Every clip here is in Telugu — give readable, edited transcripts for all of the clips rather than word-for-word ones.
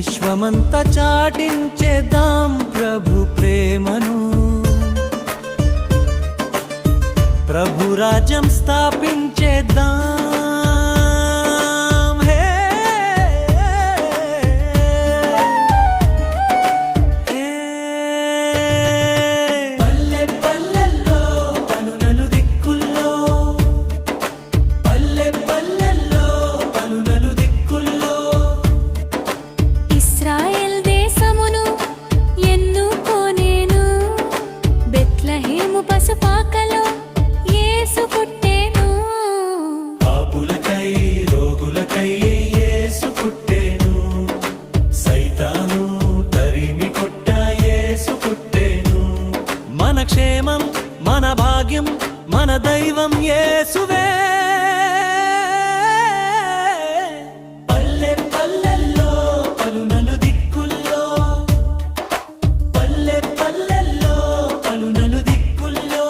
విశ్వమంతా చాటించేద్దాం ప్రభు ప్రేమను, ప్రభు రాజ్యం స్థాపించేద్దాం. పసుపాకలో యేసు పుట్టెను, పాపులకై రోగులకై యేసు పుట్టెను, సైతాను తరిమి కొట్ట యేసు పుట్టెను. మన క్షేమం మన భాగ్యం మన దైవం యేసువే. పల్లె పల్లెల్లో పలునలు దిక్కుల్లో, పల్లె పల్లెల్లో పలునలు దిక్కుల్లో.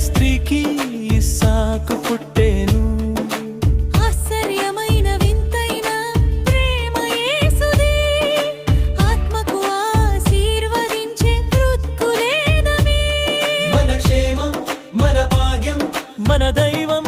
స్త్రీకి ఇస్సాకు పుట్టెను. ఆశ్చర్యమైన వింతైన ప్రేమ యేసుదే, ఆత్మకు ఆశీర్వదించే తృప్తులేదమే. మన క్షేమం మన భాగ్యం మన దైవం